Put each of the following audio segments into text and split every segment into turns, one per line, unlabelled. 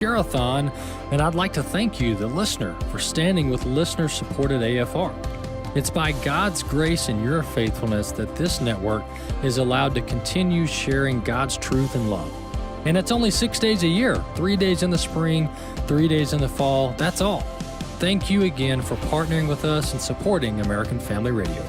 Share-a-thon, and I'd like to thank you, the listener, for standing with listener-supported AFR. It's by God's grace and your faithfulness that this network is allowed to continue sharing God's truth and love. And it's only 6 days a year, 3 days in the spring, 3 days in the fall, that's all. Thank you again for partnering with us and supporting American Family Radio.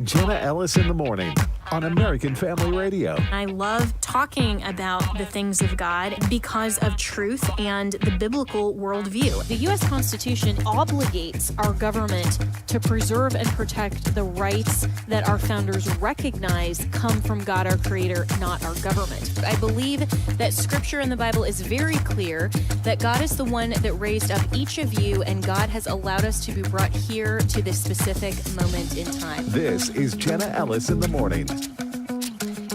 Jenna Ellis in the morning on American Family Radio.
I love talking about the things of God because of truth and the biblical worldview.
The U.S. Constitution obligates our government to preserve and protect the rights that our founders recognize come from God, our Creator, not our government. I believe that Scripture in the Bible is very clear that God is the one that raised up each of you, and God has allowed us to be brought here to this specific moment in time.
This is Jenna Ellis in the morning.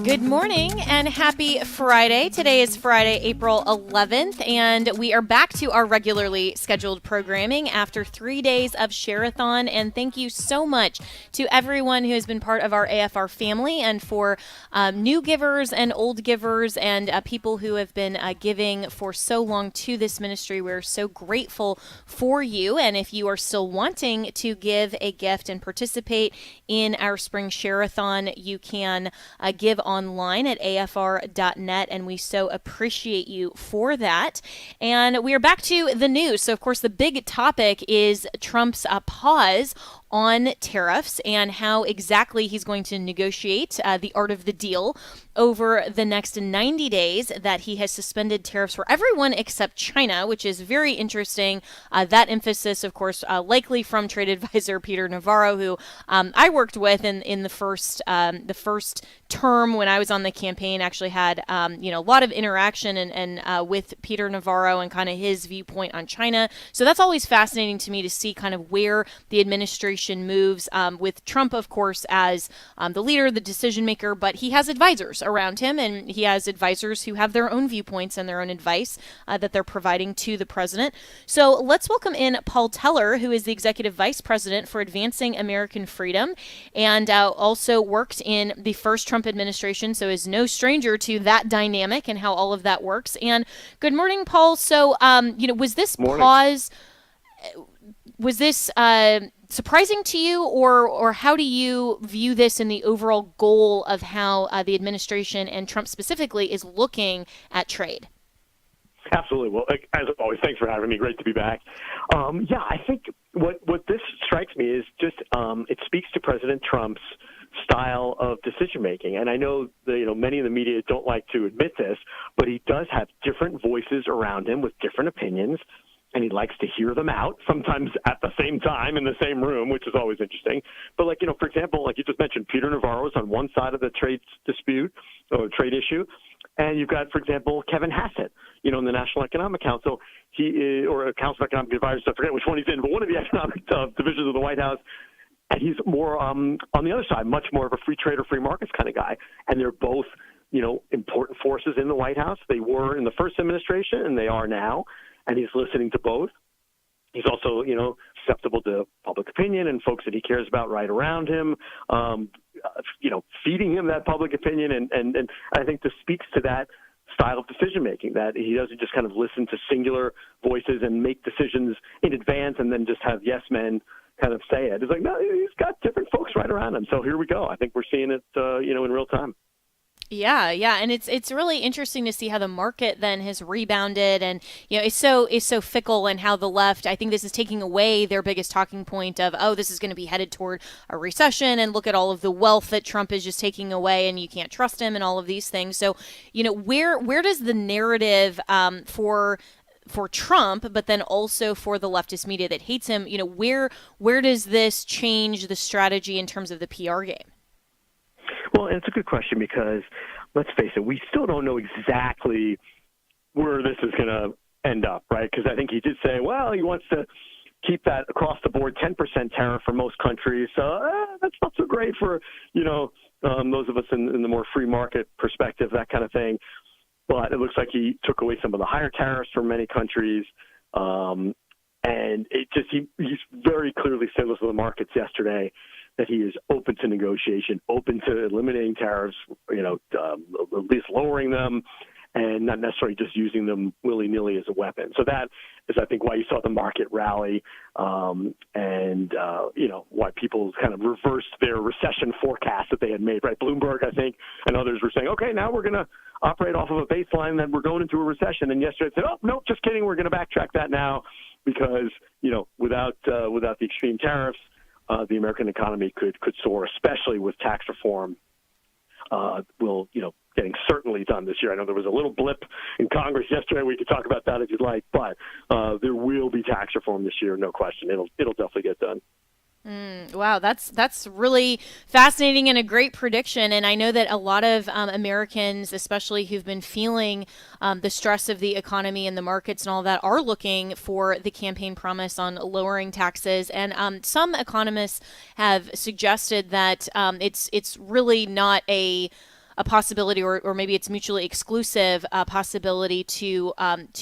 Good morning and happy Friday. Today is Friday, April 11th, and we are back to our regularly scheduled programming after 3 days of Share-a-thon. And thank you so much to everyone who has been part of our AFR family, and for new givers and old givers and people who have been giving for so long to this ministry. We're so grateful for you. And if you are still wanting to give a gift and participate in our spring Share-a-thon, you can give online at afr.net, and we so appreciate you for that. And we are back to the news. So, of course, the big topic is Trump's pause on tariffs and how exactly he's going to negotiate the art of the deal over the next 90 days that he has suspended tariffs for everyone except China, which is very interesting. That emphasis, of course, likely from trade advisor Peter Navarro, who I worked with in the first term when I was on the campaign. Actually had a lot of interaction and with Peter Navarro and kind of his viewpoint on China. So that's always fascinating to me to see kind of where the administration moves with Trump, of course, as the leader, the decision maker, but he has advisors around him, and he has advisors who have their own viewpoints and their own advice that they're providing to the president. So let's welcome in Paul Teller, who is the Executive Vice President for Advancing American Freedom, and also worked in the first Trump administration, so is no stranger to that dynamic and how all of that works. And good morning, Paul. So, was this pause, was this surprising to you, or how do you view this in the overall goal of how the administration and Trump specifically is looking at trade?
Absolutely. Well, as always, thanks for having me. Great to be back. I think what this strikes me is just it speaks to President Trump's style of decision making, and I know that, many in the media don't like to admit this, but he does have different voices around him with different opinions. And he likes to hear them out, sometimes at the same time in the same room, which is always interesting. But, for example, like you just mentioned, Peter Navarro is on one side of the trade dispute or trade issue. And you've got, for example, Kevin Hassett, in the National Economic Council, or Council of Economic Advisors, I forget which one he's in, but one of the economic divisions of the White House. And he's more on the other side, much more of a free trade or free markets kind of guy. And they're both, important forces in the White House. They were in the first administration, and they are now. And he's listening to both. He's also, susceptible to public opinion and folks that he cares about right around him, feeding him that public opinion. And I think this speaks to that style of decision-making, that he doesn't just kind of listen to singular voices and make decisions in advance and then just have yes men kind of say it. It's like, no, he's got different folks right around him. So here we go. I think we're seeing it, in real time.
Yeah, and it's really interesting to see how the market then has rebounded, and is so fickle, and how the left, I think this is taking away their biggest talking point of, this is going to be headed toward a recession, and look at all of the wealth that Trump is just taking away, and you can't trust him, and all of these things. So where does the narrative for Trump, but then also for the leftist media that hates him, where does this change the strategy in terms of the PR game?
Well, and it's a good question because, let's face it, we still don't know exactly where this is going to end up, right? Because I think he did say, well, he wants to keep that across-the-board 10% tariff for most countries. So that's not so great for, those of us in the more free market perspective, that kind of thing. But it looks like he took away some of the higher tariffs from many countries. And it just he's very clearly signaled to the markets yesterday that he is open to negotiation, open to eliminating tariffs, at least lowering them. and not necessarily just using them willy-nilly as a weapon. So that is, I think, why you saw the market rally, and why people kind of reversed their recession forecast that they had made. Right, Bloomberg, I think, and others were saying, okay, now we're going to operate off of a baseline that we're going into a recession. And yesterday said, oh no, just kidding, we're going to backtrack that now because without the extreme tariffs, the American economy could soar, especially with tax reform. Getting certainly done this year. I know there was a little blip in Congress yesterday. We could talk about that if you'd like, but there will be tax reform this year, no question. It'll definitely get done.
Wow, that's really fascinating and a great prediction. And I know that a lot of Americans, especially who've been feeling the stress of the economy and the markets and all that, are looking for the campaign promise on lowering taxes. And some economists have suggested that it's really not a possibility, or maybe it's mutually exclusive possibility to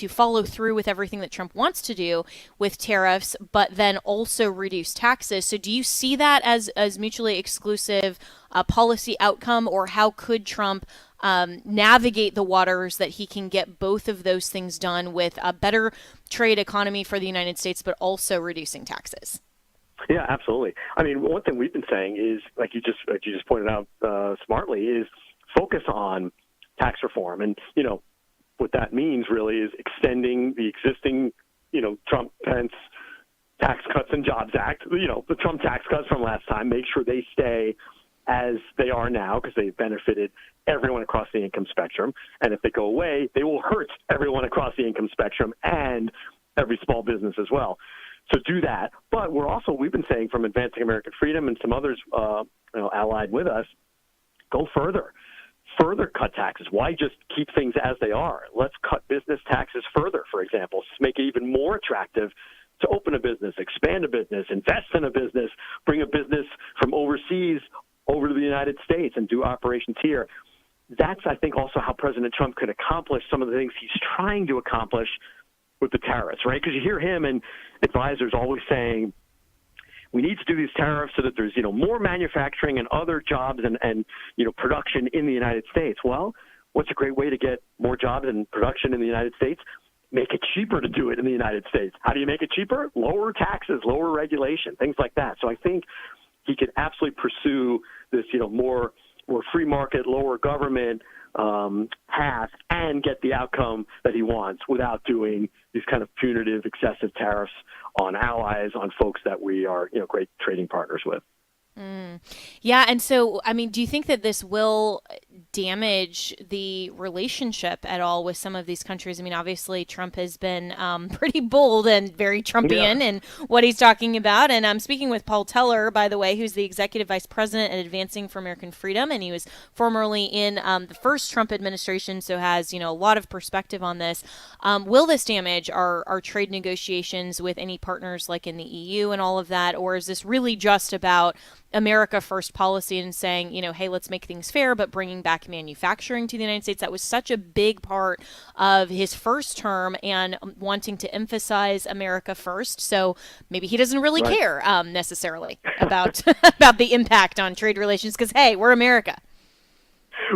follow through with everything that Trump wants to do with tariffs, but then also reduce taxes. So do you see that as mutually exclusive policy outcome, or how could Trump navigate the waters that he can get both of those things done with a better trade economy for the United States, but also reducing taxes?
Yeah, absolutely. I mean, one thing we've been saying is, like you just pointed out smartly, is focus on tax reform. And, what that means really is extending the existing, Trump-Pence Tax Cuts and Jobs Act, the Trump tax cuts from last time, make sure they stay as they are now because they've benefited everyone across the income spectrum. And if they go away, they will hurt everyone across the income spectrum and every small business as well. So do that. But we've been saying from Advancing American Freedom and some others, allied with us, go further cut taxes. Why just keep things as they are? Let's cut business taxes further, for example, to make it even more attractive to open a business, expand a business, invest in a business, bring a business from overseas over to the United States and do operations here. That's, I think, also how President Trump could accomplish some of the things he's trying to accomplish with the tariffs, right? Because you hear him and advisors always saying, we need to do these tariffs so that there's, more manufacturing and other jobs and production in the United States. Well, what's a great way to get more jobs and production in the United States? Make it cheaper to do it in the United States. How do you make it cheaper? Lower taxes, lower regulation, things like that. So I think he could absolutely pursue this, more free market, lower government path and get the outcome that he wants without doing these kind of punitive, excessive tariffs on allies, on folks that we are, great trading partners with.
Yeah. And so, I mean, do you think that this will damage the relationship at all with some of these countries? I mean, obviously, Trump has been pretty bold and very Trumpian in what he's talking about. And I'm speaking with Paul Teller, by the way, who's the executive vice president at Advancing for American Freedom. And he was formerly in the first Trump administration, so has, a lot of perspective on this. Will this damage our trade negotiations with any partners like in the EU and all of that? Or is this really just about America first policy and saying, hey, let's make things fair, but bringing back manufacturing to the United States? That was such a big part of his first term and wanting to emphasize America first. So maybe he doesn't really care necessarily about about the impact on trade relations because, hey, we're America.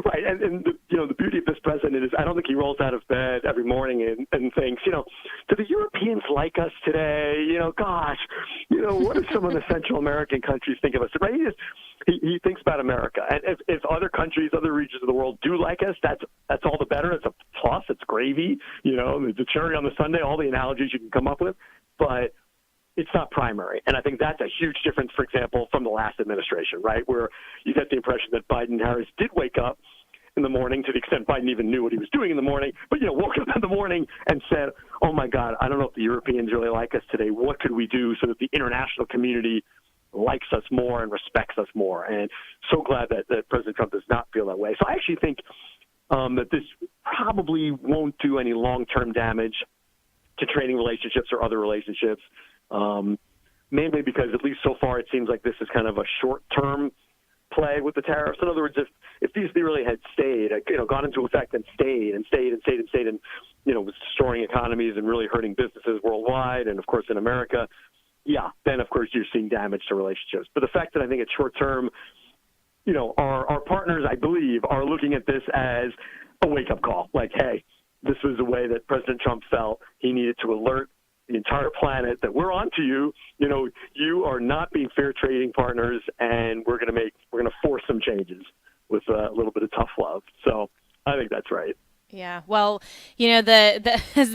Right, and the beauty of this president is I don't think he rolls out of bed every morning and thinks, do the Europeans like us today? Gosh, what do some of the Central American countries think of us? Right, he thinks about America, and if other countries, other regions of the world do like us, that's all the better. It's a plus. It's gravy. The cherry on the sundae. All the analogies you can come up with, but it's not primary. And I think that's a huge difference, for example, from the last administration, right, where you get the impression that Biden and Harris did wake up in the morning, to the extent Biden even knew what he was doing in the morning, but, woke up in the morning and said, oh, my God, I don't know if the Europeans really like us today. What could we do so that the international community likes us more and respects us more? And so glad that President Trump does not feel that way. So I actually think that this probably won't do any long-term damage to trading relationships or other relationships. Mainly because at least so far it seems like this is kind of a short-term play with the tariffs. In other words, if these really had stayed, gone into effect and stayed and was destroying economies and really hurting businesses worldwide and, of course, in America, then, of course, you're seeing damage to relationships. But the fact that I think it's short-term, our partners, I believe, are looking at this as a wake-up call. Like, hey, this was a way that President Trump felt he needed to alert the entire planet that we're on to you. You know, you are not being fair trading partners, and we're going to force some changes with a little bit of tough love. So I think that's right.
Yeah, well, you know,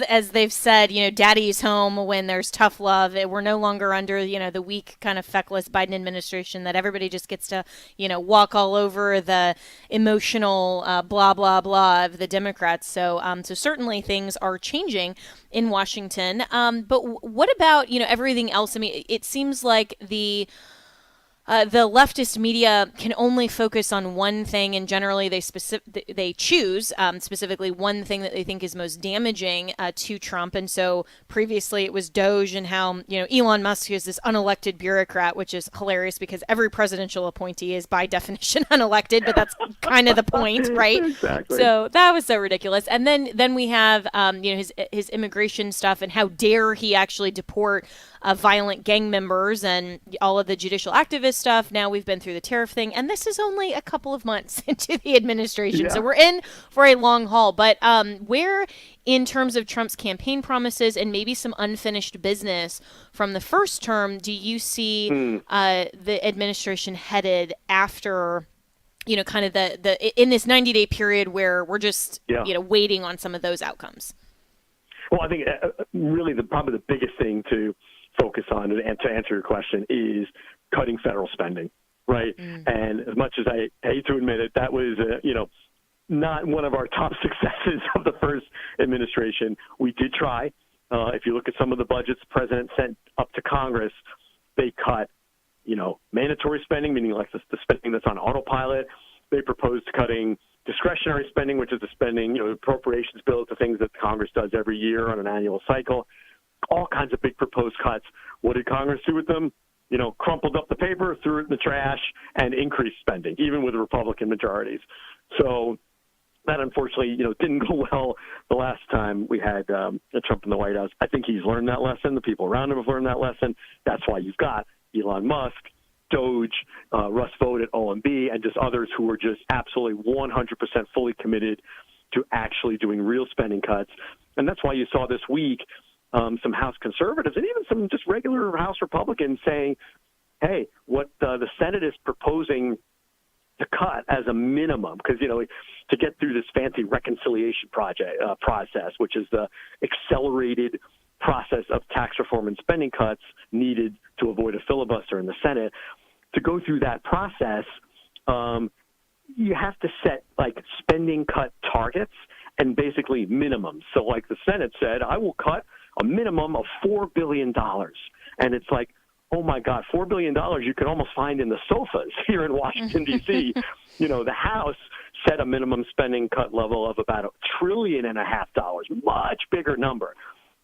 as they've said, you know, daddy's home when there's tough love. We're no longer under, you know, the weak kind of feckless Biden administration that everybody just gets to, you know, walk all over the emotional blah, blah, blah of the Democrats. So so certainly things are changing in Washington. But what about, you know, everything else? I mean, it seems like the leftist media can only focus on one thing, and generally they choose specifically one thing that they think is most damaging to Trump. And so previously it was Doge and how, you know, Elon Musk is this unelected bureaucrat, which is hilarious because every presidential appointee is by definition unelected, but that's kind of the point, right?
Exactly.
So that was so ridiculous. And then we have you know, his immigration stuff and how dare he actually deport violent gang members and all of the judicial activist stuff. Now we've been through the tariff thing, and this is only a couple of months into the administration.
Yeah.
So we're in for a long haul. But where, in terms of Trump's campaign promises and maybe some unfinished business from the first term, do you see the administration headed after, you know, kind of the in this 90-day period where we're just, you know, waiting on some of those outcomes?
Well, I think really probably the biggest thing to focus on, and to answer your question, is cutting federal spending, right? And as much as I hate to admit it, that was, you know, not one of our top successes of the first administration. We did try. If you look at some of the budgets the president sent up to Congress, they cut, you know, mandatory spending, meaning like the spending that's on autopilot. They proposed cutting discretionary spending, which is the spending, you know, appropriations bills, the things that Congress does every year on an annual cycle. All kinds of big proposed cuts. What did Congress do with them? You know, crumpled up the paper, threw it in the trash, and increased spending, even with Republican majorities. So that, unfortunately, you know, didn't go well the last time we had Trump in the White House. I think he's learned that lesson. The people around him have learned that lesson. That's why you've got Elon Musk, Doge, Russ Vought at OMB, and just others who are just absolutely 100% fully committed to actually doing real spending cuts. And that's why you saw this week some House conservatives and even some just regular House Republicans saying, hey, what the Senate is proposing to cut as a minimum, because, you know, to get through this fancy reconciliation process, which is the accelerated process of tax reform and spending cuts needed to avoid a filibuster in the Senate, to go through that process, you have to set like spending cut targets and basically minimums. So like the Senate said, I will cut a minimum of $4 billion. And it's like, oh my God, $4 billion you could almost find in the sofas here in Washington, D.C. You know, the House set a minimum spending cut level of about $1.5 trillion, much bigger number.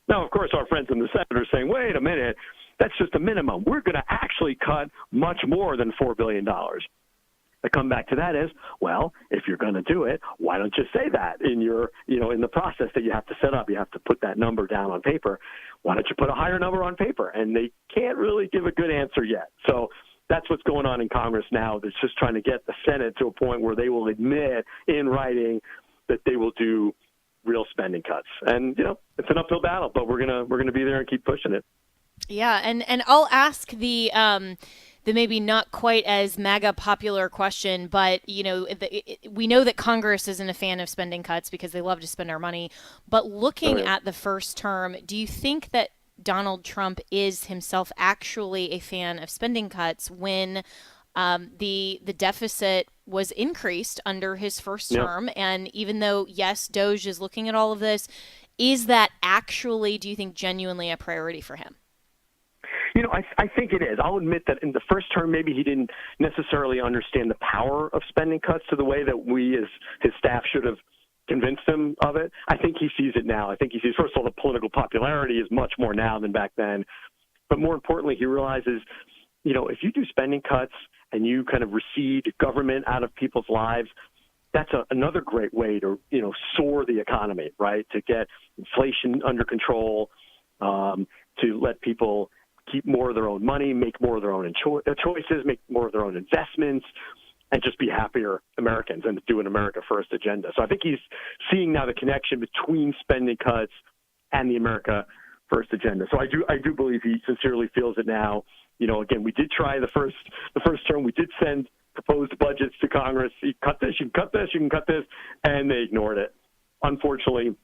Now, of course, our friends in the Senate are saying, wait a minute, that's just a minimum. We're going to actually cut much more than $4 billion. The comeback to that is, well, if you're going to do it, why don't you say that in your, you know, in the process that you have to set up? You have to put that number down on paper. Why don't you put a higher number on paper? And they can't really give a good answer yet. So that's what's going on in Congress now. That's just trying to get the Senate to a point where they will admit in writing that they will do real spending cuts. And, you know, it's an uphill battle, but we're gonna be there and keep pushing it.
Yeah, and I'll ask the maybe not quite as MAGA popular question, but, you know, we know that Congress isn't a fan of spending cuts because they love to spend our money. But looking at the first term, do you think that Donald Trump is himself actually a fan of spending cuts when the deficit was increased under his first term? And even though, yes, Doge is looking at all of this, is that actually, do you think, genuinely a priority for him?
You know, I think it is. I'll admit that in the first term, maybe he didn't necessarily understand the power of spending cuts to the way that we as his staff should have convinced him of it. I think he sees it now. I think he sees, first of all, the political popularity is much more now than back then. But more importantly, he realizes, you know, if you do spending cuts and you kind of recede government out of people's lives, that's another great way to, you know, soar the economy, right? To get inflation under control, to let people keep more of their own money, make more of their own choices, make more of their own investments. and just be happier Americans and do an America First agenda. So I think he's seeing now the connection between spending cuts and the America First agenda. So I do believe he sincerely feels it now. Again, we did try the first term. We did send proposed budgets to Congress. You cut this, you can cut this, you can cut this, and they ignored it. Unfortunately,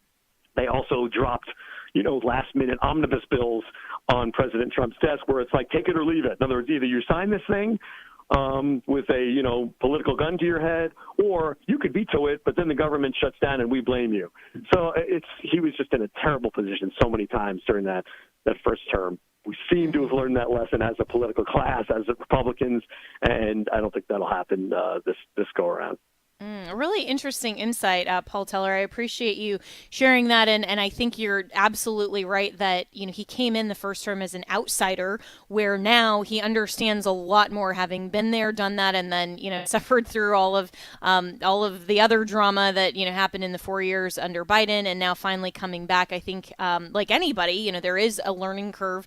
they also dropped, last-minute omnibus bills on President Trump's desk where it's like, take it or leave it. In other words, either you sign this thing with a, political gun to your head, or you could veto it, but then the government shuts down and we blame you. So he was just in a terrible position so many times during that first term. We seem to have learned that lesson as a political class, as Republicans, and I don't think that'll happen this go-around.
A really interesting insight, Paul Teller. I appreciate you sharing that, and I think you're absolutely right that he came in the first term as an outsider, where now he understands a lot more, having been there, done that, and then suffered through all of the other drama that happened in the 4 years under Biden, and now finally coming back. I think, like anybody, there is a learning curve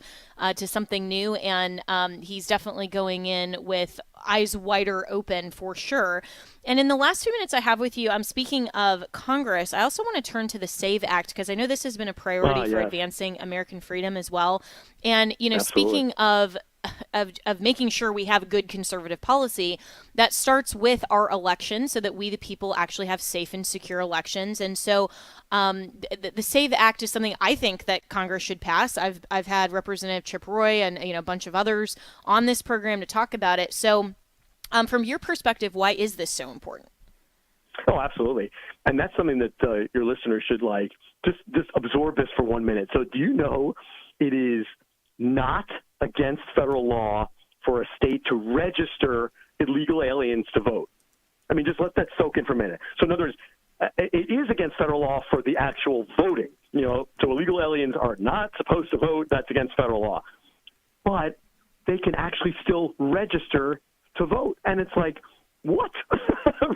to something new, and he's definitely going in with eyes wider open for sure. And in the last few minutes I have with you, I'm speaking of Congress. I also want to turn to the SAVE Act, because I know this has been a priority for advancing American freedom as well. And, speaking of making sure we have good conservative policy, that starts with our elections so that we, the people, actually have safe and secure elections. And so the SAVE Act is something I think that Congress should pass. I've had Representative Chip Roy and a bunch of others on this program to talk about it. So from your perspective, why is this so important?
Oh, absolutely. And that's something that your listeners should just absorb this for 1 minute. So do you know it is not against federal law for a state to register illegal aliens to vote? I mean, just let that soak in for a minute. So in other words, it is against federal law for the actual voting. So illegal aliens are not supposed to vote. That's against federal law. But they can actually still register to vote. And it's like, what?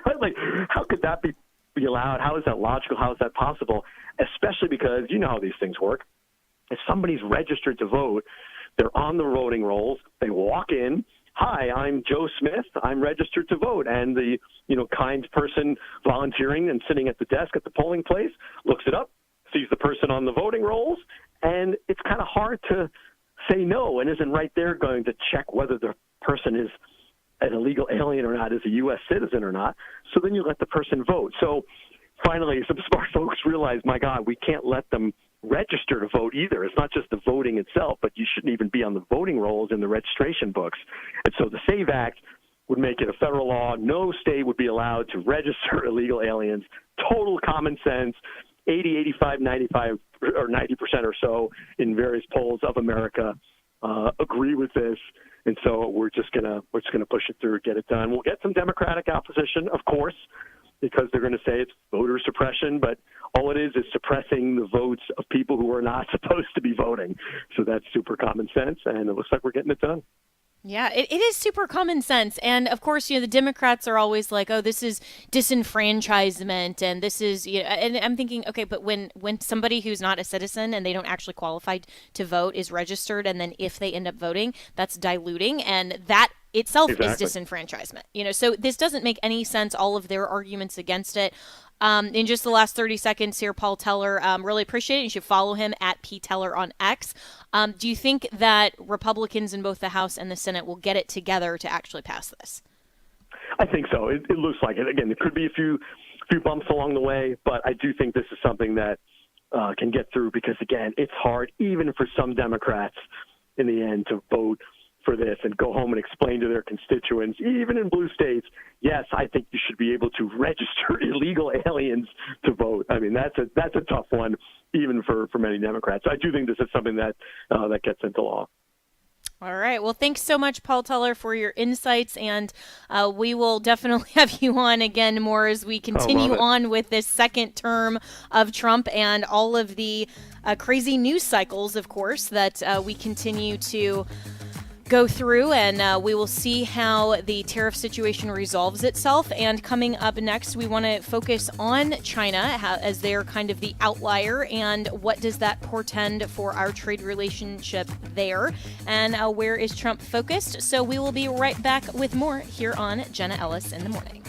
Right? Like, how could that be allowed? How is that logical? How is that possible? Especially because you know how these things work. If somebody's registered to vote, they're on the voting rolls. They walk in. Hi, I'm Joe Smith. I'm registered to vote. And the, kind person volunteering and sitting at the desk at the polling place looks it up, sees the person on the voting rolls, and it's kind of hard to say no and isn't right there going to check whether the person is an illegal alien or not, is a U.S. citizen or not. So then you let the person vote. So finally, some smart folks realize, my God, we can't let them register to vote either. It's not just the voting itself, but you shouldn't even be on the voting rolls in the registration books. And so the SAVE Act would make it a federal law. No state would be allowed to register illegal aliens. Total common sense. 80, 85, 95, or 90% or so in various polls of America agree with this. And so we're just gonna push it through, get it done. We'll get some Democratic opposition, of course, because they're going to say it's voter suppression, but all it is suppressing the votes of people who are not supposed to be voting. So that's super common sense, and it looks like we're getting it done.
Yeah, it is super common sense. And of course, the Democrats are always like, oh, this is disenfranchisement. And this is, and I'm thinking, okay, but when somebody who's not a citizen and they don't actually qualify to vote is registered, and then if they end up voting, that's diluting. And that itself is disenfranchisement. So this doesn't make any sense, all of their arguments against it. In just the last 30 seconds here, Paul Teller, really appreciate it. You should follow him at PTeller on X. Do you think that Republicans in both the House and the Senate will get it together to actually pass this?
I think so. It looks like it. Again, there could be a few bumps along the way, but I do think this is something that can get through because, again, it's hard even for some Democrats in the end to vote for this and go home and explain to their constituents, even in blue states, yes, I think you should be able to register illegal aliens to vote. I mean, that's a tough one, even for many Democrats. I do think this is something that gets into law.
All right. Well, thanks so much, Paul Teller, for your insights. And we will definitely have you on again more as we continue on with this second term of Trump and all of the crazy news cycles, of course, that we continue to go through, and we will see how the tariff situation resolves itself. And coming up next, we want to focus on China as they're kind of the outlier, and what does that portend for our trade relationship there, and where is Trump focused. So we will be right back with more here on Jenna Ellis in the Morning.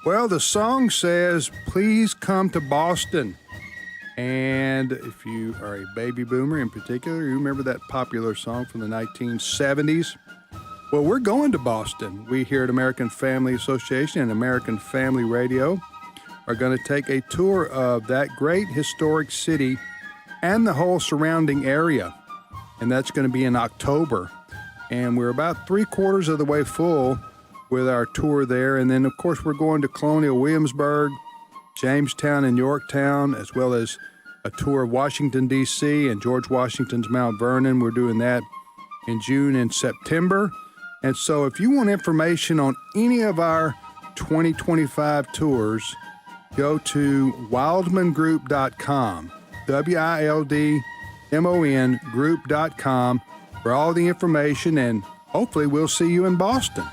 Well, the song says, please come to Boston. And if you are a baby boomer in particular, you remember that popular song from the 1970s? Well, we're going to Boston. We here at American Family Association and American Family Radio are going to take a tour of that great historic city and the whole surrounding area. And that's going to be in October. And we're about 3/4 of the way full with our tour there. And then, of course, we're going to Colonial Williamsburg, Jamestown, and Yorktown, as well as a tour of Washington, D.C. and George Washington's Mount Vernon. We're doing that in June and September. And so if you want information on any of our 2025 tours, go to wildmangroup.com, WILDMON group.com for all the information, and hopefully we'll see you in Boston.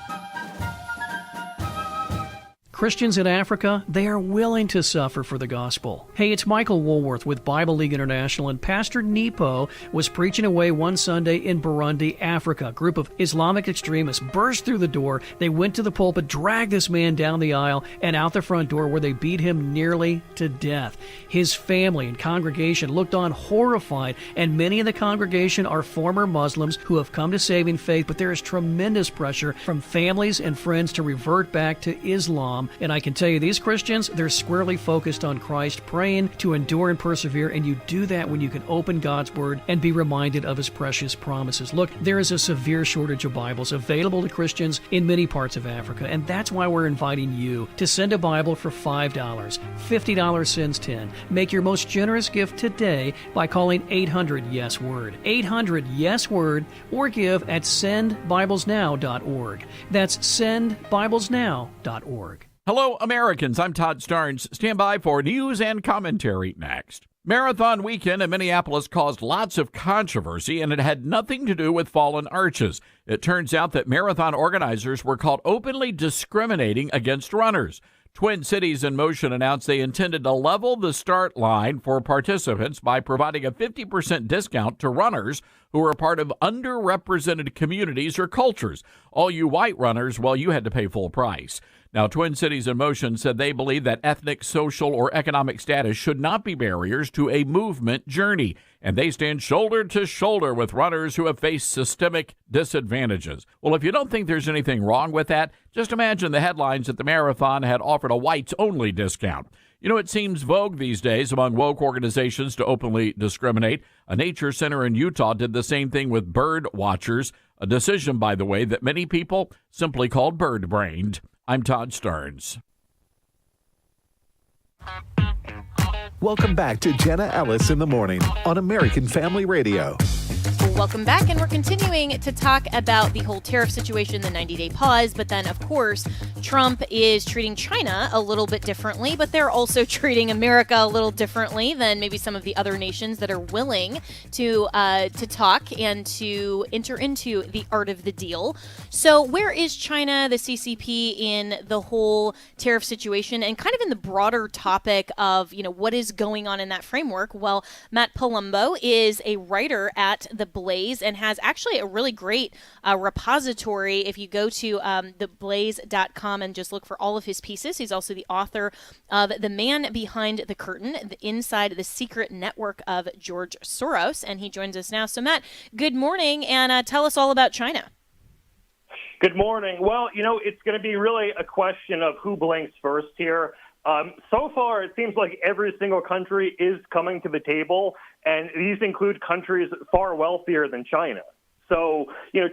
Christians in Africa, they are willing to suffer for the gospel. Hey, it's Michael Woolworth with Bible League International, and Pastor Nepo was preaching away one Sunday in Burundi, Africa. A group of Islamic extremists burst through the door. They went to the pulpit, dragged this man down the aisle and out the front door, where they beat him nearly to death. His family and congregation looked on horrified, and many in the congregation are former Muslims who have come to saving faith, but there is tremendous pressure from families and friends to revert back to Islam. And I can tell you, these Christians, they're squarely focused on Christ, praying to endure and persevere, and you do that when you can open God's Word and be reminded of His precious promises. Look, there is a severe shortage of Bibles available to Christians in many parts of Africa, and that's why we're inviting you to send a Bible for $5. $50 sends 10. Make your most generous gift today by calling 800-YES-WORD. 800-YES-WORD, or give at sendbiblesnow.org. That's sendbiblesnow.org.
Hello, Americans. I'm Todd Starnes. Stand by for news and commentary next. Marathon weekend in Minneapolis caused lots of controversy, and it had nothing to do with fallen arches. It turns out that marathon organizers were caught openly discriminating against runners. Twin Cities in Motion announced they intended to level the start line for participants by providing a 50% discount to runners who are part of underrepresented communities or cultures. All you white runners, well, you had to pay full price. Now, Twin Cities in Motion said they believe that ethnic, social, or economic status should not be barriers to a movement journey, and they stand shoulder to shoulder with runners who have faced systemic disadvantages. Well, if you don't think there's anything wrong with that, just imagine the headlines that the marathon had offered a whites-only discount. You know, it seems vogue these days among woke organizations to openly discriminate. A nature center in Utah did the same thing with bird watchers, a decision, by the way, that many people simply called bird-brained. I'm Todd Starnes.
Welcome back to Jenna Ellis in the Morning on American Family Radio.
Welcome back, and we're continuing to talk about the whole tariff situation, the 90-day pause, but then, of course, Trump is treating China a little bit differently, but they're also treating America a little differently than maybe some of the other nations that are willing to talk and to enter into the art of the deal. So where is China, the CCP, in the whole tariff situation, and kind of in the broader topic of, you know, what is going on in that framework? Well, Matt Palumbo is a writer at The Blaze and has actually a really great repository. If you go to theblaze.com and just look for all of his pieces, he's also the author of The Man Behind the Curtain, Inside the Secret Network of George Soros, and he joins us now. So Matt, good morning, and tell us all about China.
Good morning. Well, you know, it's going to be really a question of who blinks first here. So far, it seems like every single country is coming to the table, and these include countries far wealthier than China. So,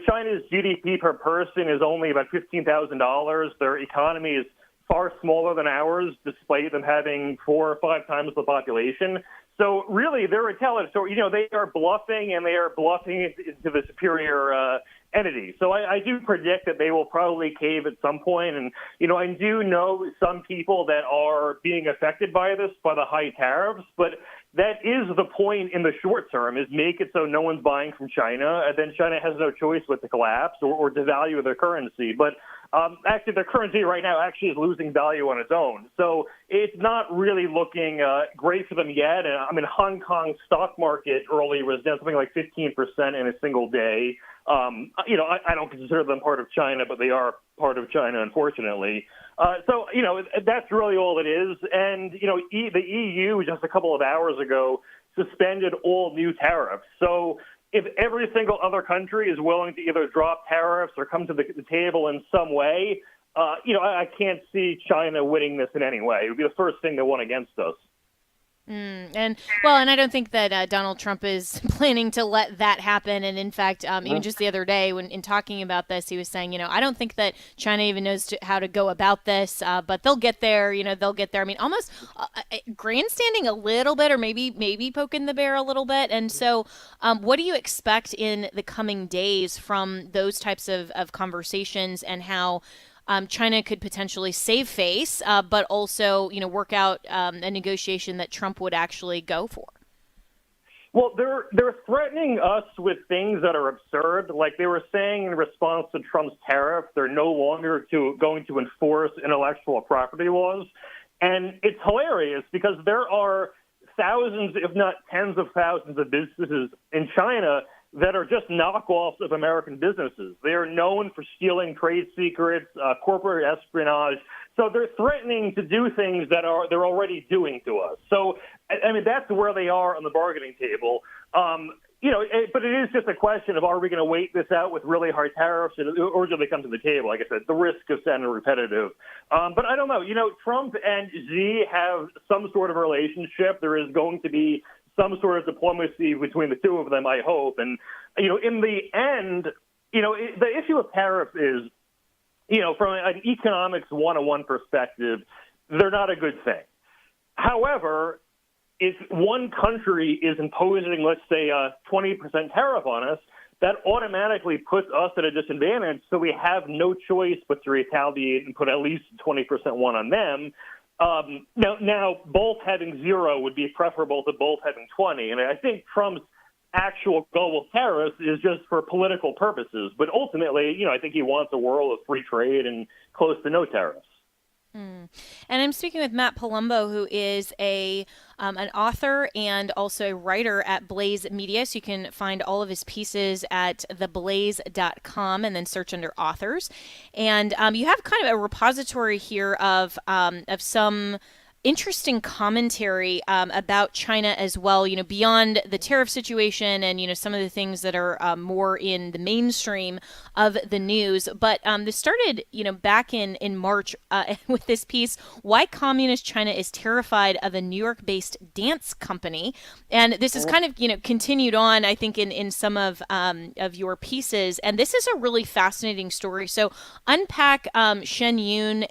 China's GDP per person is only about $15,000. Their economy is far smaller than ours, despite them having 4 or 5 times the population. So really, they're intelligent. So, they are bluffing, and they are bluffing into the superior entity. So I do predict that they will probably cave at some point. And, I do know some people that are being affected by this, by the high tariffs. But that is the point in the short term, is make it so no one's buying from China. And then China has no choice but to collapse or devalue their currency. But actually, their currency right now actually is losing value on its own. So it's not really looking great for them yet. And Hong Kong stock market early was down something like 15% in a single day. I don't consider them part of China, but they are part of China, unfortunately. So that's really all it is. And, the EU just a couple of hours ago suspended all new tariffs. So if every single other country is willing to either drop tariffs or come to the table in some way, I can't see China winning this in any way. It would be the first thing they won against us.
And I don't think that Donald Trump is planning to let that happen. And in fact, even just the other day, when in talking about this, he was saying, I don't think that China even knows how to go about this, but they'll get there. They'll get there. Almost grandstanding a little bit, or maybe poking the bear a little bit. And so, what do you expect in the coming days from those types of conversations, and how China could potentially save face, but also, work out a negotiation that Trump would actually go for?
Well, they're threatening us with things that are absurd. Like they were saying in response to Trump's tariff, they're no longer going to enforce intellectual property laws. And it's hilarious because there are thousands, if not tens of thousands of businesses in China that are just knockoffs of American businesses. They are known for stealing trade secrets, corporate espionage. So they're threatening to do things that they're already doing to us. So, that's where they are on the bargaining table. But it is just a question of, are we going to wait this out with really hard tariffs, or do they come to the table? Like I said, the risk of sounding repetitive. But I don't know. Trump and Xi have some sort of relationship. There is going to be some sort of diplomacy between the two of them, I hope. And, in the end, the issue of tariffs is, from an economics 101 perspective, they're not a good thing. However, if one country is imposing, let's say, a 20% tariff on us, that automatically puts us at a disadvantage. So we have no choice but to retaliate and put at least 20% one on them. Now, both having 0 would be preferable to both having 20. And I think Trump's actual goal with tariffs is just for political purposes. But ultimately, I think he wants a world of free trade and close to no tariffs.
And I'm speaking with Matt Palumbo, who is an author and also a writer at Blaze Media. So you can find all of his pieces at theblaze.com and then search under authors. And you have kind of a repository here of some interesting commentary about China as well, beyond the tariff situation and, some of the things that are more in the mainstream of the news. But this started, back in March with this piece, Why Communist China is Terrified of a New York-Based Dance Company. And this is kind of, continued on, I think, in some of your pieces. And this is a really fascinating story. So unpack Shen Yun,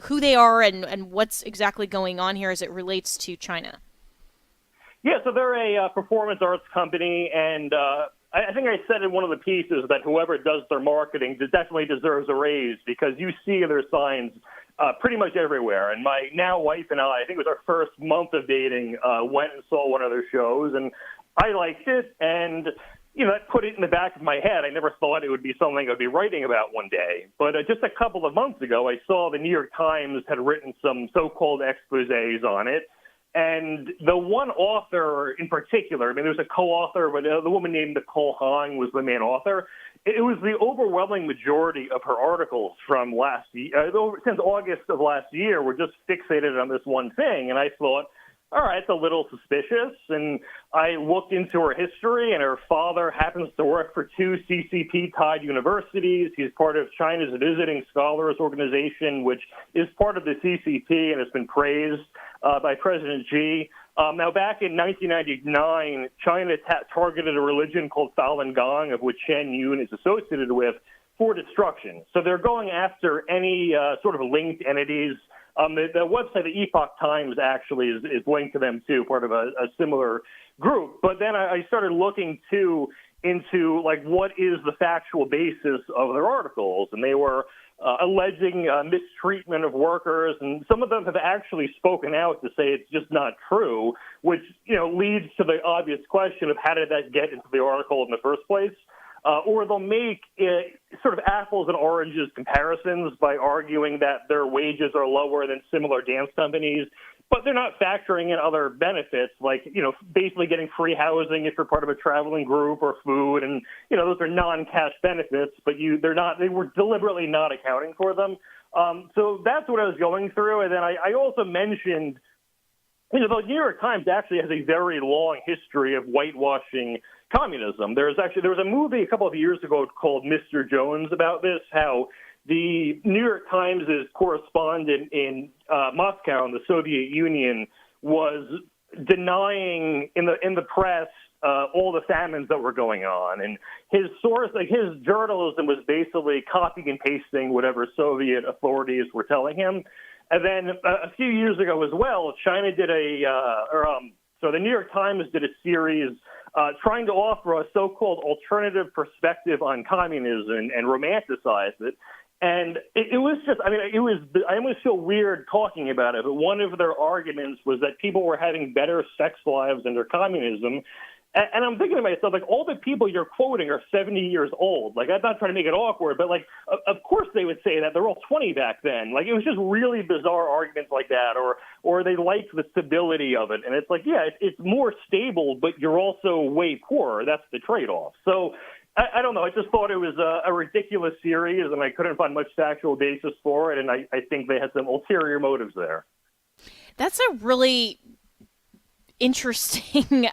who they are and what's exactly going on here as it relates to China.
Yeah, so they're a performance arts company, and I think I said in one of the pieces that whoever does their marketing definitely deserves a raise, because you see their signs pretty much everywhere. And my now wife and I think it was our first month of dating, went and saw one of their shows, and I liked it, and that put it in the back of my head. I never thought it would be something I'd be writing about one day. But just a couple of months ago, I saw the New York Times had written some so-called exposés on it. And the one author in particular, there was a co-author, but the woman named Nicole Hong was the main author. It was the overwhelming majority of her articles from last year, since August of last year, were just fixated on this one thing. And I thought, all right, it's a little suspicious. And I looked into her history, and her father happens to work for 2 CCP-tied universities. He's part of China's Visiting Scholars Organization, which is part of the CCP and has been praised by President Xi. Now, back in 1999, China targeted a religion called Falun Gong, of which Shen Yun is associated with, for destruction. So they're going after any sort of linked entities. The website, the Epoch Times, actually is linked to them too, part of a similar group. But then I started looking too into like what is the factual basis of their articles, and they were alleging mistreatment of workers, and some of them have actually spoken out to say it's just not true, which leads to the obvious question of how did that get into the article in the first place? Or they'll make sort of apples and oranges comparisons by arguing that their wages are lower than similar dance companies, but they're not factoring in other benefits like, basically getting free housing if you're part of a traveling group or food. And, those are non-cash benefits, but they were deliberately not accounting for them. So that's what I was going through. And then I also mentioned, the New York Times actually has a very long history of whitewashing communism. There was a movie a couple of years ago called Mr. Jones about this, how the New York Times' correspondent in Moscow in the Soviet Union was denying in the press all the famines that were going on, and his source, like his journalism, was basically copying and pasting whatever Soviet authorities were telling him. And then a few years ago as well, China did so the New York Times did a series trying to offer a so-called alternative perspective on communism and romanticize it. And it was just, I almost feel weird talking about it, but one of their arguments was that people were having better sex lives under communism. And I'm thinking to myself, like, all the people you're quoting are 70 years old. Like, I'm not trying to make it awkward, but, like, of course they would say that. They're all 20 back then. Like, it was just really bizarre arguments like that, or they liked the stability of it. And it's like, yeah, it's more stable, but you're also way poorer. That's the trade-off. So I don't know. I just thought it was a ridiculous series, and I couldn't find much factual basis for it. And I think they had some ulterior motives there.
That's a really interesting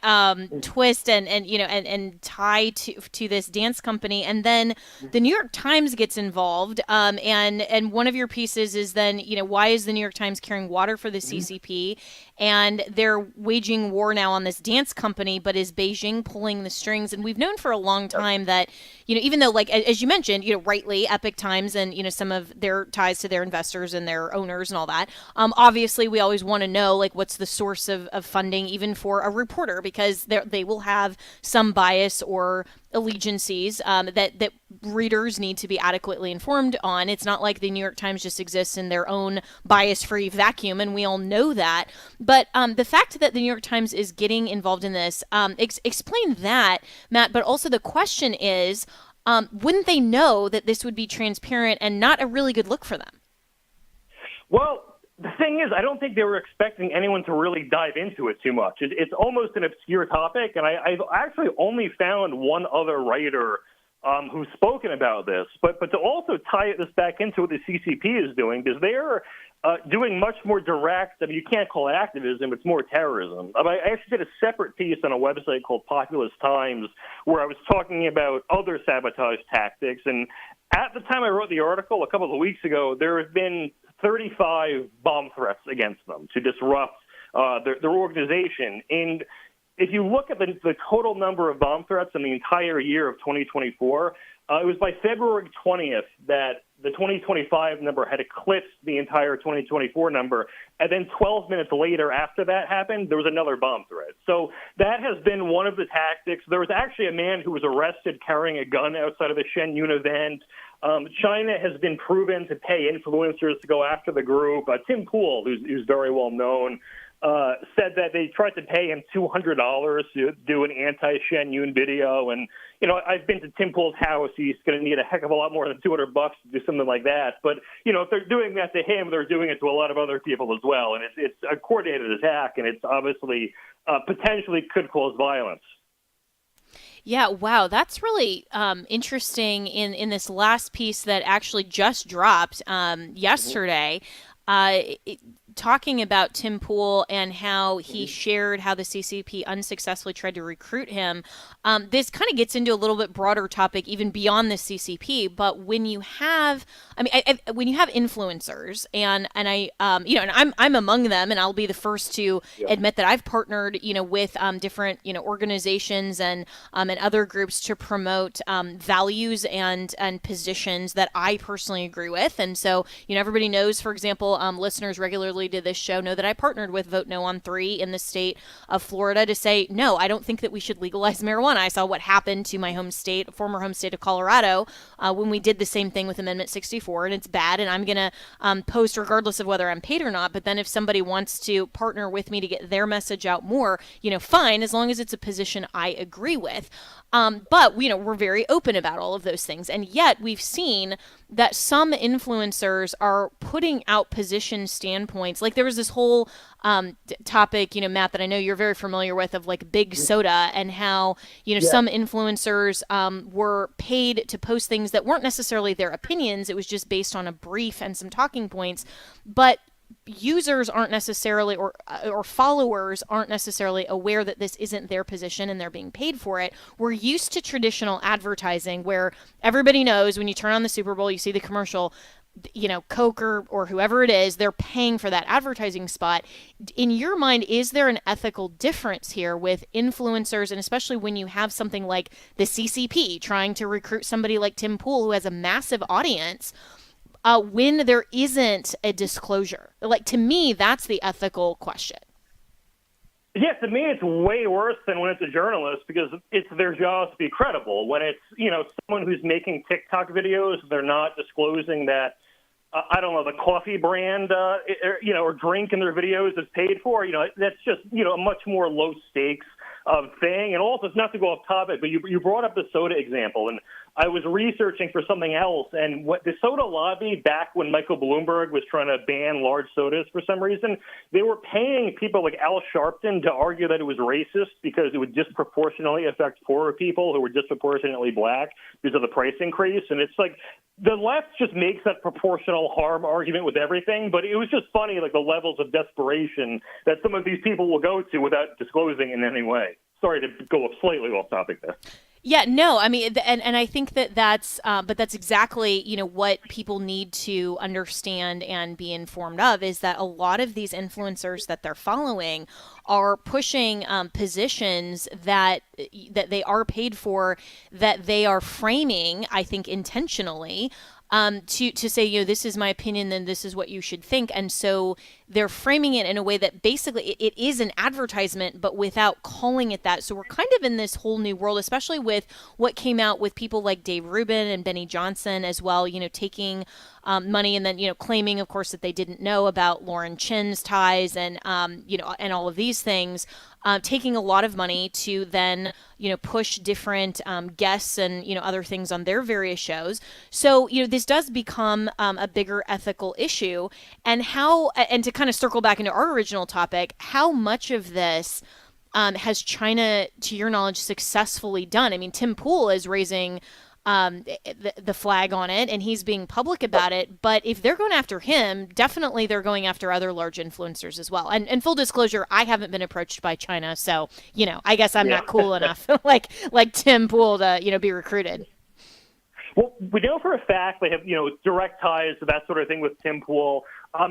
twist and tie to this dance company. And then the New York Times gets involved, and one of your pieces is then, why is the New York Times carrying water for the CCP? And they're waging war now on this dance company, but is Beijing pulling the strings? And we've known for a long time that, even though, like, as you mentioned, rightly, Epoch Times and, some of their ties to their investors and their owners and all that, obviously we always want to know, like, what's the source of funding, even for a reporter, because they will have some bias or allegiances that readers need to be adequately informed on. It's not like the New York Times just exists in their own bias-free vacuum, and we all know that. But the fact that the New York Times is getting involved in this, explain that, Matt, but also the question is, wouldn't they know that this would be transparent and not a really good look for them?
Well, the thing is, I don't think they were expecting anyone to really dive into it too much. It's almost an obscure topic, and I've actually only found one other writer who's spoken about this. But to also tie this back into what the CCP is doing, because they're doing much more direct, you can't call it activism, it's more terrorism. I actually did a separate piece on a website called Populist Times where I was talking about other sabotage tactics. And at the time I wrote the article a couple of weeks ago, there have been 35 bomb threats against them to disrupt their organization. And if you look at the total number of bomb threats in the entire year of 2024, it was by February 20th that the 2025 number had eclipsed the entire 2024 number. And then 12 minutes later after that happened, there was another bomb threat. So that has been one of the tactics. There was actually a man who was arrested carrying a gun outside of the Shen Yun event. China has been proven to pay influencers to go after the group. Tim Pool, who's very well known, said that they tried to pay him $200 to do an anti-Shen Yun video. And, I've been to Tim Pool's house. He's going to need a heck of a lot more than $200 to do something like that. But, if they're doing that to him, they're doing it to a lot of other people as well. And it's a coordinated attack, and it's obviously potentially could cause violence.
Yeah, wow, that's really interesting in this last piece that actually just dropped yesterday. talking about Tim Pool and how he shared how the CCP unsuccessfully tried to recruit him, this kind of gets into a little bit broader topic, even beyond the CCP. But when you have, when you have influencers, and I, and I'm among them, and I'll be the first to admit that I've partnered, with different, organizations and other groups to promote values and positions that I personally agree with. And so, everybody knows, for example, listeners regularly to this show know that I partnered with Vote No on 3 in the state of Florida to say, no, I don't think that we should legalize marijuana. I saw what happened to my former home state of Colorado, when we did the same thing with Amendment 64, and it's bad, and I'm going to post regardless of whether I'm paid or not. But then if somebody wants to partner with me to get their message out more, fine, as long as it's a position I agree with. But, we're very open about all of those things. And yet we've seen that some influencers are putting out position standpoints. Like there was this whole topic, Matt, that I know you're very familiar with, of like big soda, and how, some influencers were paid to post things that weren't necessarily their opinions. It was just based on a brief and some talking points. But users aren't necessarily, or followers aren't necessarily aware that this isn't their position and they're being paid for it. We're used to traditional advertising where everybody knows when you turn on the Super Bowl, you see the commercial, Coke or whoever it is, they're paying for that advertising spot. In your mind, is there an ethical difference here with influencers, and especially when you have something like the CCP trying to recruit somebody like Tim Pool, who has a massive audience, when there isn't a disclosure? Like, to me, that's the ethical question.
Yeah, to me, it's way worse than when it's a journalist, because it's their job to be credible. When it's, someone who's making TikTok videos, they're not disclosing that, I don't know, the coffee brand, or drink in their videos is paid for. That's just, a much more low stakes thing. And also, it's not to go off topic, but you brought up the soda example, and I was researching for something else, and what the soda lobby, back when Michael Bloomberg was trying to ban large sodas for some reason, they were paying people like Al Sharpton to argue that it was racist because it would disproportionately affect poorer people who were disproportionately black because of the price increase. And it's like the left just makes that proportional harm argument with everything, but it was just funny, like the levels of desperation that some of these people will go to without disclosing in any way. Sorry to go slightly off topic there.
Yeah, no, I mean, and I think that's exactly, what people need to understand and be informed of, is that a lot of these influencers that they're following are pushing positions that they are paid for, that they are framing, I think, intentionally, to say, this is my opinion, then this is what you should think. And so they're framing it in a way that basically it is an advertisement, but without calling it that. So we're kind of in this whole new world, especially with what came out with people like Dave Rubin and Benny Johnson as well, taking money and then, claiming, of course, that they didn't know about Lauren Chin's ties and, and all of these things. Taking a lot of money to then, push different guests and, other things on their various shows. So, this does become a bigger ethical issue. And to kind of circle back into our original topic, how much of this has China, to your knowledge, successfully done? I mean, Tim Pool is raising the flag on it, and he's being public about it. But if they're going after him, definitely they're going after other large influencers as well. And full disclosure, I haven't been approached by China, so I guess I'm not cool enough like Tim Pool to be recruited.
Well, we know for a fact they have direct ties to that sort of thing with Tim Pool.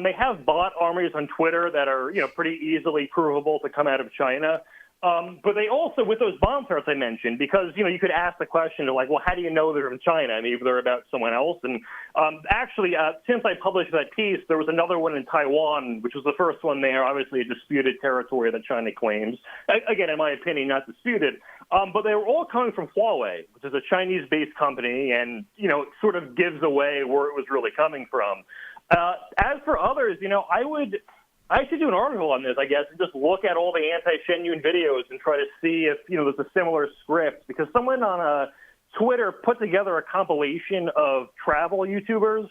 They have bot armies on Twitter that are pretty easily provable to come out of China. But they also, with those bomb threats I mentioned, because, you could ask the question of, like, well, how do you know they're from China? I mean, if they're about someone else. And actually, since I published that piece, there was another one in Taiwan, which was the first one there, obviously a disputed territory that China claims. Again, in my opinion, not disputed. But they were all coming from Huawei, which is a Chinese-based company, and, it sort of gives away where it was really coming from. As for others, I should do an article on this, I guess, and just look at all the anti-Shenyun videos and try to see if, there's a similar script. Because someone on Twitter put together a compilation of travel YouTubers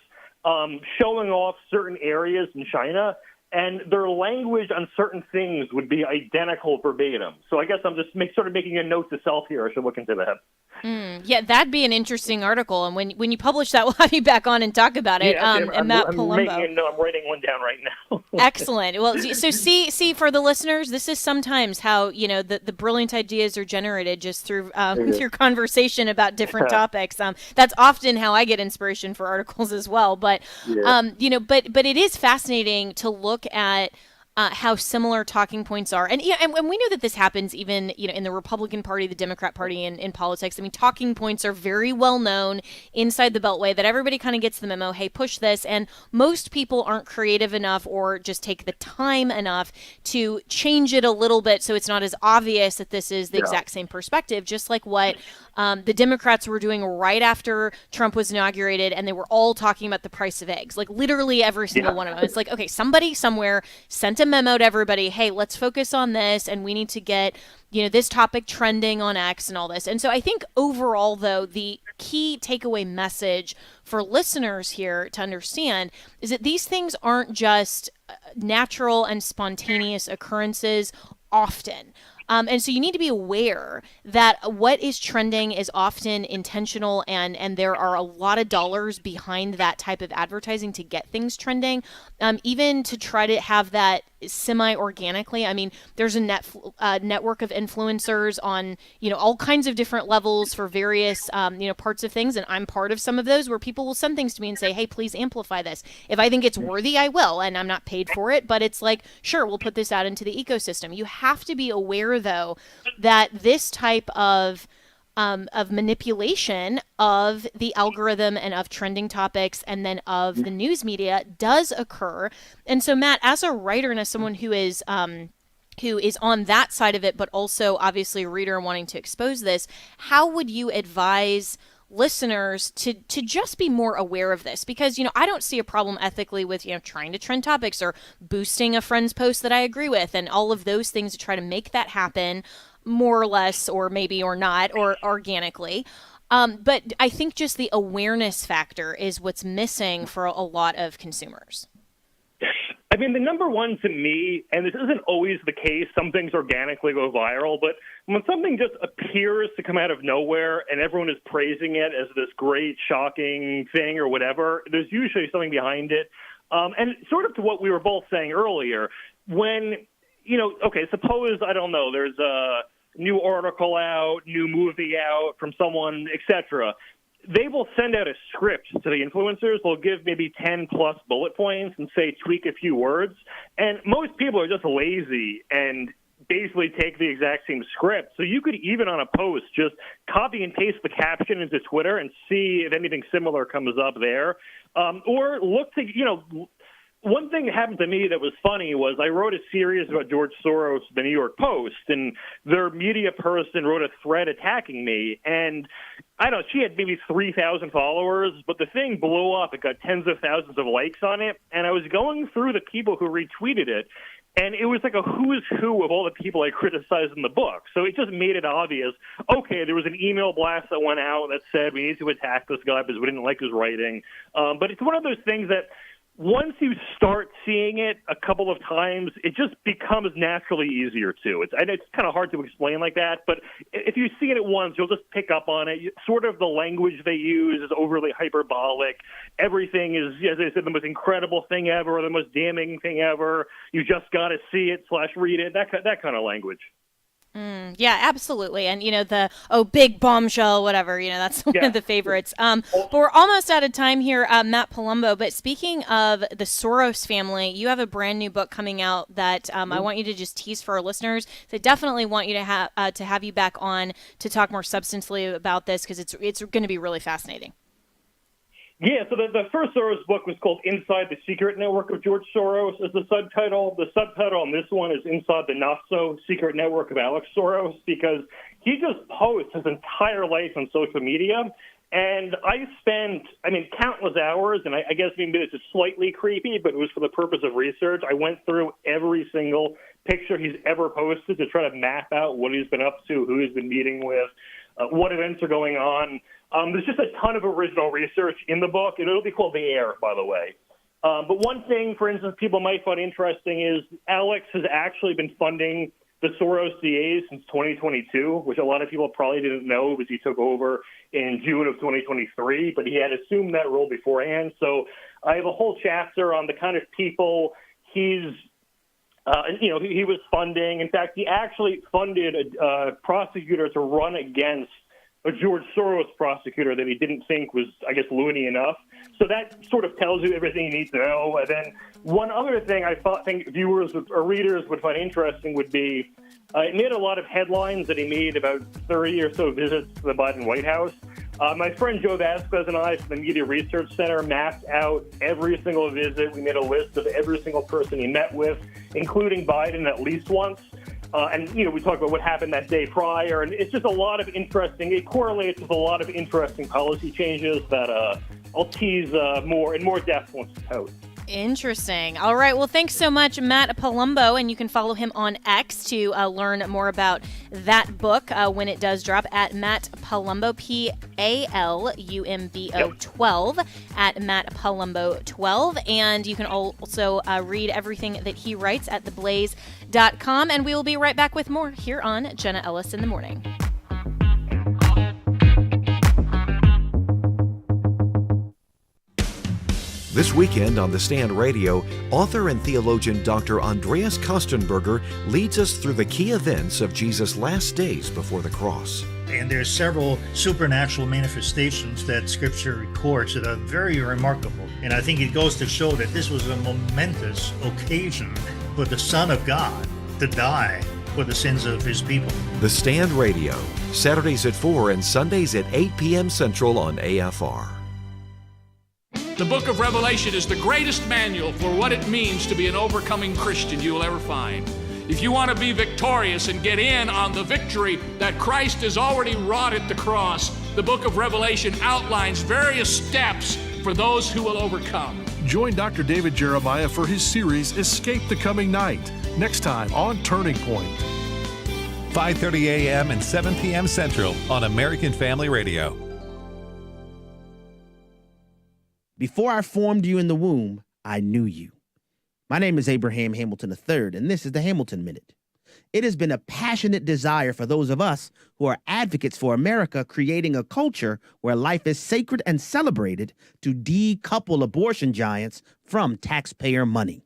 showing off certain areas in China. and their language on certain things would be identical verbatim. So I guess I'm just sort of making a note to self here. I should look into that.
Yeah, that'd be an interesting article, and when you publish that, we'll have you back on and talk about it.
Yeah,
And Matt
I'm
Palumbo.
I'm writing one down right now.
Excellent. Well, so see for the listeners, this is sometimes how the brilliant ideas are generated just through your conversation about different topics. That's often how I get inspiration for articles as well. But but it is fascinating to look at how similar talking points are. And and we know that this happens even, in the Republican Party, the Democrat Party in politics. I mean, talking points are very well known inside the Beltway that everybody kind of gets the memo, hey, push this. And most people aren't creative enough or just take the time enough to change it a little bit so it's not as obvious that this is the exact same perspective, just like what the Democrats were doing right after Trump was inaugurated, and they were all talking about the price of eggs, like literally every single one of them. It's like, okay, somebody somewhere sent a memo to everybody, hey, let's focus on this, and we need to get this topic trending on X and all this. And so I think overall, though, the key takeaway message for listeners here to understand is that these things aren't just natural and spontaneous occurrences often. And so you need to be aware that what is trending is often intentional, and there are a lot of dollars behind that type of advertising to get things trending, even to try to have that semi-organically. I mean, there's a network of influencers on, all kinds of different levels for various, parts of things. And I'm part of some of those where people will send things to me and say, hey, please amplify this. If I think it's worthy, I will. And I'm not paid for it, but it's like, sure, we'll put this out into the ecosystem. You have to be aware, though, that this type of manipulation of the algorithm and of trending topics and then of the news media does occur. And so, Matt, as a writer and as someone who is on that side of it, but also obviously a reader wanting to expose this, how would you advise listeners to just be more aware of this? Because, I don't see a problem ethically with, trying to trend topics or boosting a friend's post that I agree with and all of those things to try to make that happen more or less, or maybe or not, or organically. But I think just the awareness factor is what's missing for a lot of consumers.
I mean, the number one to me, and this isn't always the case, some things organically go viral, but when something just appears to come out of nowhere and everyone is praising it as this great, shocking thing or whatever, there's usually something behind it. And sort of to what we were both saying earlier, when, okay, suppose, I don't know, there's a new article out, new movie out from someone, etc. They will send out a script to the influencers. They'll give maybe 10 plus bullet points and say, tweak a few words. And most people are just lazy and basically take the exact same script. So you could even on a post just copy and paste the caption into Twitter and see if anything similar comes up there. Or look to, one thing that happened to me that was funny was I wrote a series about George Soros, the New York Post, and their media person wrote a thread attacking me. And I don't know, she had maybe 3,000 followers, but the thing blew up. It got tens of thousands of likes on it. And I was going through the people who retweeted it, and it was like a who's who of all the people I criticized in the book. So it just made it obvious, okay, there was an email blast that went out that said we need to attack this guy because we didn't like his writing. But it's one of those things that once you start seeing it a couple of times, it just becomes naturally easier to. It's kind of hard to explain like that, but if you see it at once, you'll just pick up on it. Sort of the language they use is overly hyperbolic. Everything is, as I said, the most incredible thing ever, or the most damning thing ever. You just got to see it / read it, that kind of language.
Yeah, absolutely. And, big bombshell, whatever, that's one of the favorites. But we're almost out of time here, Matt Palumbo. But speaking of the Soros family, you have a brand new book coming out that I want you to just tease for our listeners. So I definitely want you to have you back on to talk more substantively about this, because it's going to be really fascinating.
Yeah, so the first Soros book was called Inside the Secret Network of George Soros as the subtitle. The subtitle on this one is Inside the Not-So-Secret Network of Alex Soros, because he just posts his entire life on social media. And I spent, countless hours, and I guess maybe this is slightly creepy, but it was for the purpose of research. I went through every single picture he's ever posted to try to map out what he's been up to, who he's been meeting with, what events are going on. There's just a ton of original research in the book, and it'll be called The Air, by the way. But one thing, for instance, people might find interesting is Alex has actually been funding the Soros DA since 2022, which a lot of people probably didn't know because he took over in June of 2023, but he had assumed that role beforehand. So I have a whole chapter on the kind of people he was funding. In fact, he actually funded a prosecutor to run against a George Soros prosecutor that he didn't think was, I guess, loony enough. So that sort of tells you everything you need to know. And then one other thing I think viewers or readers would find interesting would be it made a lot of headlines that he made about 30 or so visits to the Biden White House. My friend Joe Vasquez and I from the Media Research Center mapped out every single visit. We made a list of every single person he met with, including Biden at least once. And we talk about what happened that day prior, and it's just a lot of interesting. It correlates with a lot of interesting policy changes that I'll tease in more depth once it's out.
Interesting. All right. Well, thanks so much, Matt Palumbo, and you can follow him on X to learn more about that book when it does drop at Matt Palumbo, Palumbo 12 at Matt Palumbo 12, and you can also read everything that he writes at theblaze.com, and we will be right back with more here on Jenna Ellis in the Morning.
This weekend on The Stand Radio, author and theologian Dr. Andreas Kostenberger leads us through the key events of Jesus' last days before the cross.
And there's several supernatural manifestations that Scripture records that are very remarkable. And I think it goes to show that this was a momentous occasion for the Son of God to die for the sins of his people.
The Stand Radio, Saturdays at 4 and Sundays at 8 p.m. Central on AFR.
The book of Revelation is the greatest manual for what it means to be an overcoming Christian you will ever find. If you want to be victorious and get in on the victory that Christ has already wrought at the cross, the book of Revelation outlines various steps for those who will overcome.
Join Dr. David Jeremiah for his series, Escape the Coming Night, next time on Turning Point.
5:30 a.m. and 7 p.m. Central on American Family Radio.
Before I formed you in the womb, I knew you. My name is Abraham Hamilton III, and this is the Hamilton Minute. It has been a passionate desire for those of us who are advocates for America creating a culture where life is sacred and celebrated to decouple abortion giants from taxpayer money.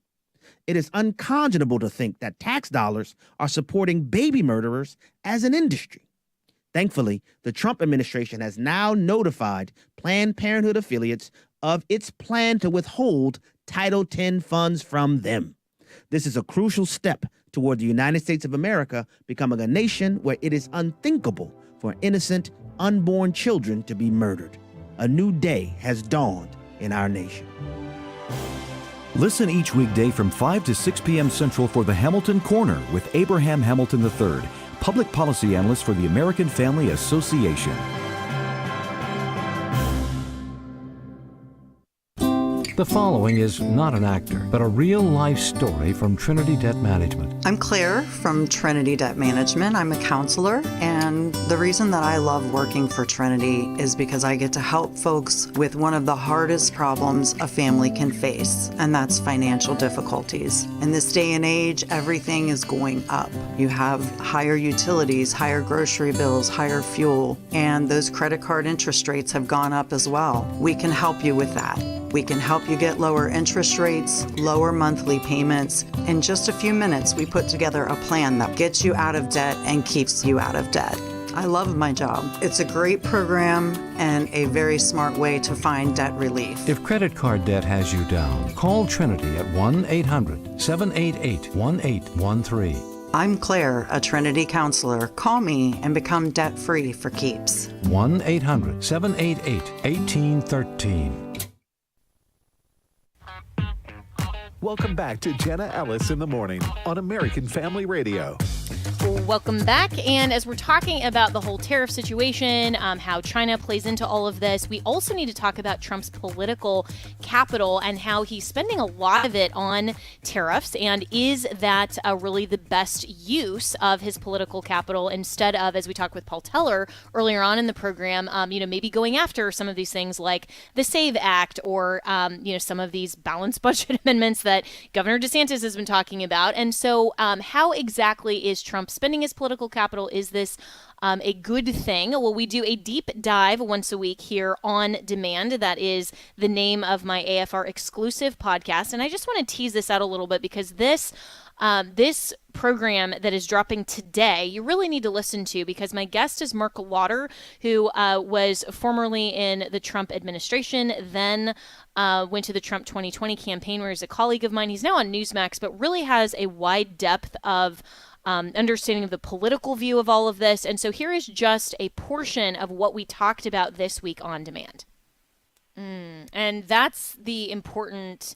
It is unconscionable to think that tax dollars are supporting baby murderers as an industry. Thankfully, the Trump administration has now notified Planned Parenthood affiliates of its plan to withhold Title X funds from them. This is a crucial step toward the United States of America becoming a nation where it is unthinkable for innocent, unborn children to be murdered. A new day has dawned in our nation.
Listen each weekday from 5 to 6 p.m. Central for the Hamilton Corner with Abraham Hamilton III, public policy analyst for the American Family Association. The following is not an actor, but a real-life story from Trinity Debt Management.
I'm Claire from Trinity Debt Management. I'm a counselor, and the reason that I love working for Trinity is because I get to help folks with one of the hardest problems a family can face, and that's financial difficulties. In this day and age, everything is going up. You have higher utilities, higher grocery bills, higher fuel, and those credit card interest rates have gone up as well. We can help you with that. We can help you get lower interest rates, lower monthly payments. In just a few minutes, we put together a plan that gets you out of debt and keeps you out of debt. I love my job. It's a great program and a very smart way to find debt relief.
If credit card debt has you down, call Trinity at 1-800-788-1813.
I'm Claire, a Trinity counselor. Call me and become debt-free for keeps.
1-800-788-1813.
Welcome back to Jenna Ellis in the Morning on American Family Radio.
Welcome back. And as we're talking about the whole tariff situation, how China plays into all of this, we also need to talk about Trump's political capital and how he's spending a lot of it on tariffs. And is that really the best use of his political capital instead of, as we talked with Paul Teller earlier on in the program, maybe going after some of these things like the SAVE Act or, some of these balanced budget amendments that Governor DeSantis has been talking about. And so how exactly is Trump spending his political capital? Is this a good thing? Well, we do a deep dive once a week here on Demand. That is the name of my AFR exclusive podcast. And I just want to tease this out a little bit because this program that is dropping today, you really need to listen to, because my guest is Mark Lauder, who was formerly in the Trump administration, then went to the Trump 2020 campaign where he's a colleague of mine. He's now on Newsmax, but really has a wide depth of understanding of the political view of all of this. And so here is just a portion of what we talked about this week on Demand. And that's the important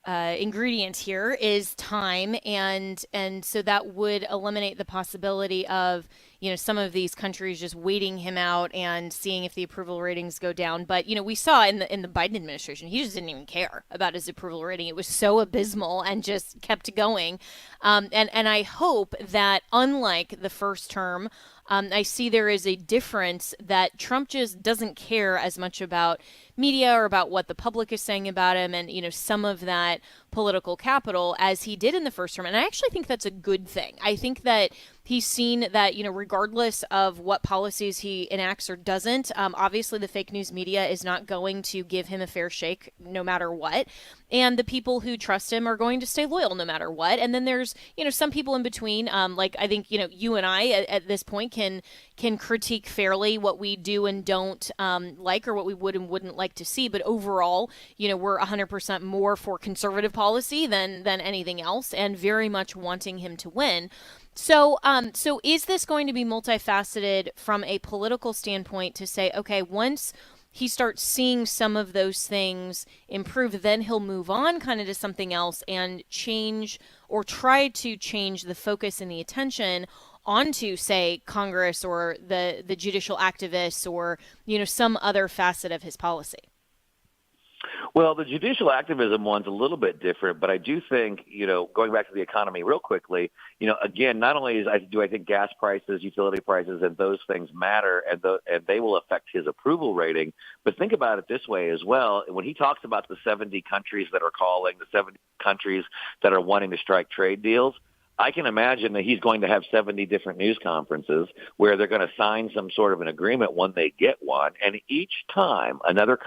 ingredient here is time, and so that would eliminate the possibility of some of these countries just waiting him out and seeing if the approval ratings go down. But we saw in the Biden administration, he just didn't even care about his approval rating. It was so abysmal and just kept going. And I hope that unlike the first term, I see there is a difference that Trump just doesn't care as much about media or about what the public is saying about him and, some of that political capital as he did in the first term. And I actually think that's a good thing. I think that he's seen that, regardless of what policies he enacts or doesn't, obviously the fake news media is not going to give him a fair shake no matter what. And the people who trust him are going to stay loyal no matter what. And then there's, some people in between, like I think, you and I at this point can critique fairly what we do and don't like, or what we would and wouldn't like to see. But overall, we're 100% more for conservative policy than anything else, and very much wanting him to win. So is this going to be multifaceted from a political standpoint to say, okay, once he starts seeing some of those things improve, then he'll move on kind of to something else and change or try to change the focus and the attention onto, say, Congress or the judicial activists or, some other facet of his policy?
Well, the judicial activism one's a little bit different, but I do think, going back to the economy real quickly, again, not only do I think gas prices, utility prices, and those things matter, and they will affect his approval rating, but think about it this way as well. When he talks about the 70 countries that are calling, the 70 countries that are wanting to strike trade deals, I can imagine that he's going to have 70 different news conferences where they're going to sign some sort of an agreement when they get one. And each time another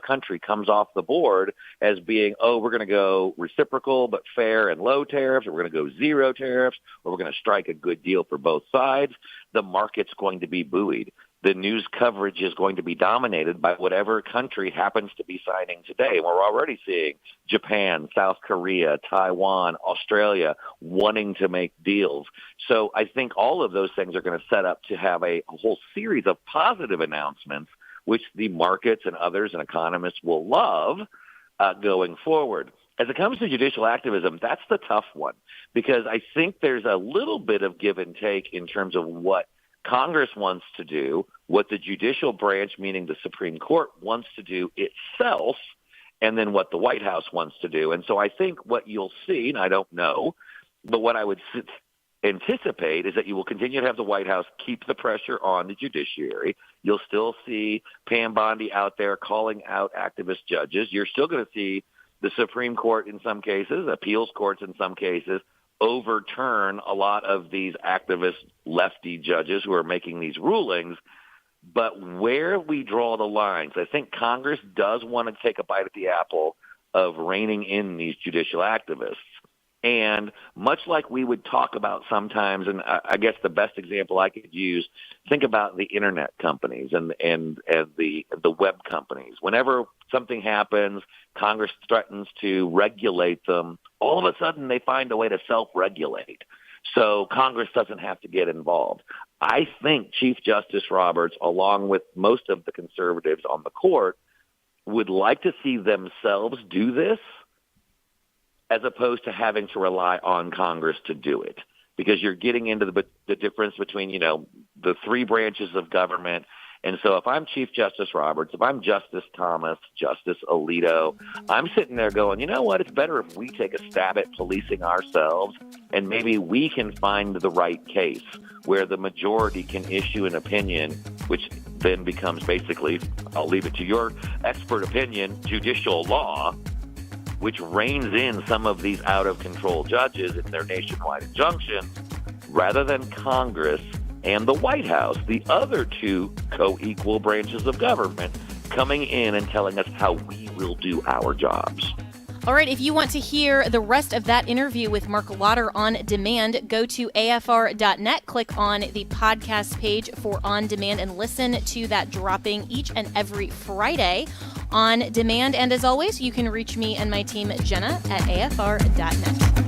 country comes off the board as being, we're going to go reciprocal but fair and low tariffs, or we're going to go zero tariffs, or we're going to strike a good deal for both sides, the market's going to be buoyed. The news coverage is going to be dominated by whatever country happens to be signing today. We're already seeing Japan, South Korea, Taiwan, Australia wanting to make deals. So I think all of those things are going to set up to have a whole series of positive announcements, which the markets and others and economists will love going forward. As it comes to judicial activism, that's the tough one, because I think there's a little bit of give and take in terms of what Congress wants to do, what the judicial branch, meaning the Supreme Court, wants to do itself, and then what the White House wants to do. And so I think what you'll see, and I don't know, but what I would anticipate is that you will continue to have the White House keep the pressure on the judiciary. You'll still see Pam Bondi out there calling out activist judges. You're still going to see the Supreme Court in some cases, appeals courts in some cases, overturn a lot of these activist lefty judges who are making these rulings. But where we draw the lines, I think Congress does want to take a bite at the apple of reining in these judicial activists. And much like we would talk about sometimes, and I guess the best example I could use, think about the internet companies and the web companies. Whenever something happens, Congress threatens to regulate them. All of a sudden, they find a way to self-regulate. So Congress doesn't have to get involved. I think Chief Justice Roberts, along with most of the conservatives on the court, would like to see themselves do this, as opposed to having to rely on Congress to do it. because you're getting into the difference between, the three branches of government. And so if I'm Chief Justice Roberts, if I'm Justice Thomas, Justice Alito, I'm sitting there going, you know what, it's better if we take a stab at policing ourselves, and maybe we can find the right case where the majority can issue an opinion, which then becomes basically, I'll leave it to your expert opinion, judicial law, which reins in some of these out-of-control judges in their nationwide injunctions, rather than Congress and the White House, the other two co-equal branches of government, coming in and telling us how we will do our jobs.
All right, if you want to hear the rest of that interview with Mark Lauder on demand, go to afr.net, click on the podcast page for On Demand, and listen to that dropping each and every Friday on demand. And as always, you can reach me and my team, Jenna, at afr.net.